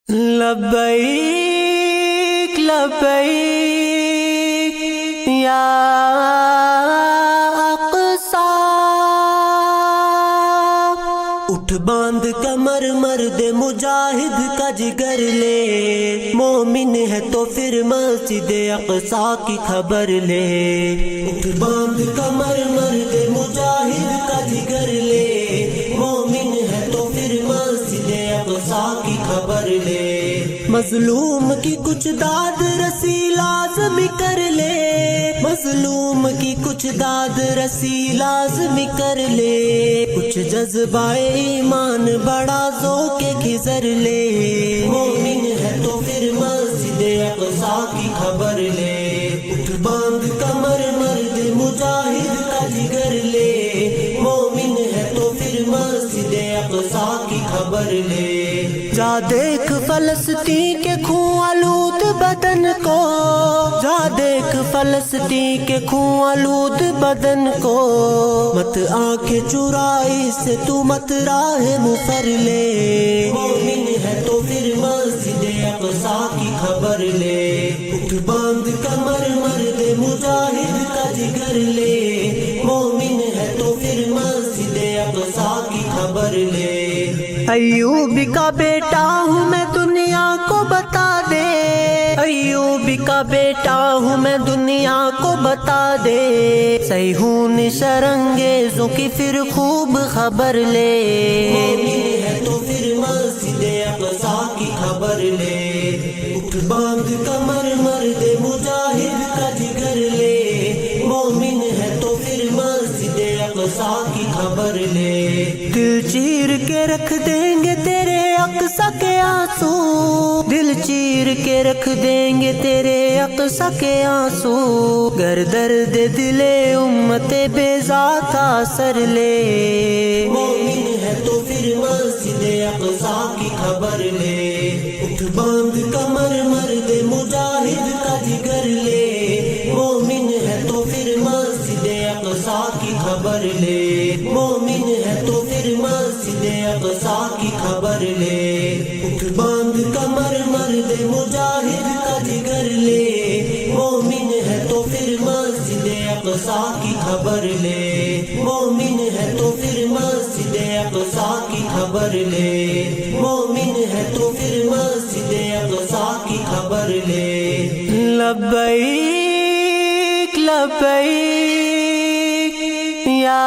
لبیک لبیک یا اقصی، اٹھ باندھ کمر مرد مجاہد کا جگر لے، مومن ہے تو پھر مسجد اقصی کی خبر لے۔ اٹھ باندھ کمر مرد مجاہد کا جگر لے، مومن ہے تو پھر مسجد اقصی کی خبر لے۔ مظلوم کی کچھ داد رسی لازمی کر لے، مظلوم کی کچھ داد رسی لازمی کر لے۔ کچھ جذبہ ایمان بڑا ذوق خضر لے، مومن ہے تو پھر مسجد اقصی کی خبر لے۔ اٹھ باندھ کمر مرد مجاہد کا جگر لے، مومن ہے تو پھر مسجد اقصی کی خبر لے۔ جا دیکھ فلسطین کے خون آلود بدن کو، جا دیکھ فلسطین کے خون آلود بدن کو، مت آنکھیں چرائی سے تو مت راہ مفر لے، مومن ہے تو پھر مسجد اقصی کی خبر لے۔ اٹھ باندھ کمر مرد مجاہد کا جگر لے، مومن ہے تو پھر مسجد اقصی کی خبر لے۔ ایوب کا بیٹا ہوں میں دنیا کو بتا دے، ایوب کا بیٹا ہوں میں دنیا کو بتا دے، سیہون شرنگیزوں کی پھر خوب خبر لے، مومن ہے تو پھر مسجد اقصی کی خبر لے۔ اٹھ باندھ کمر مرد مجاہد کا جگر لے، مومن ہے تو پھر مسجد اقصی کی خبر لے۔ دل چیر کے رکھ دیں گے تیرے اقصی کے آنسو، دل چیر کے رکھ دیں گے تیرے اقصی کے آنسو، گر درد دل امت بے ذات اثر لے، مومن ہے تو پھر مسجد اقصی کی خبر لے۔ اٹھ باندھ کمر مرد مجاہد کا جگر لے، مومن ہے تو پھر مسجد اقصی کی خبر لے، مومن ہے تو پھر مسجد اقصی کی خبر لے۔ اٹھ باندھ کمر مرد مجاہد کا جگر لے، مومن ہے تو پھر مسجد اقصی کی خبر لے، مومن ہے تو پھر مسجد اقصی کی خبر لے، مومن ہے تو پھر مسجد اقصی کی خبر لے۔ لبیک لبیک یا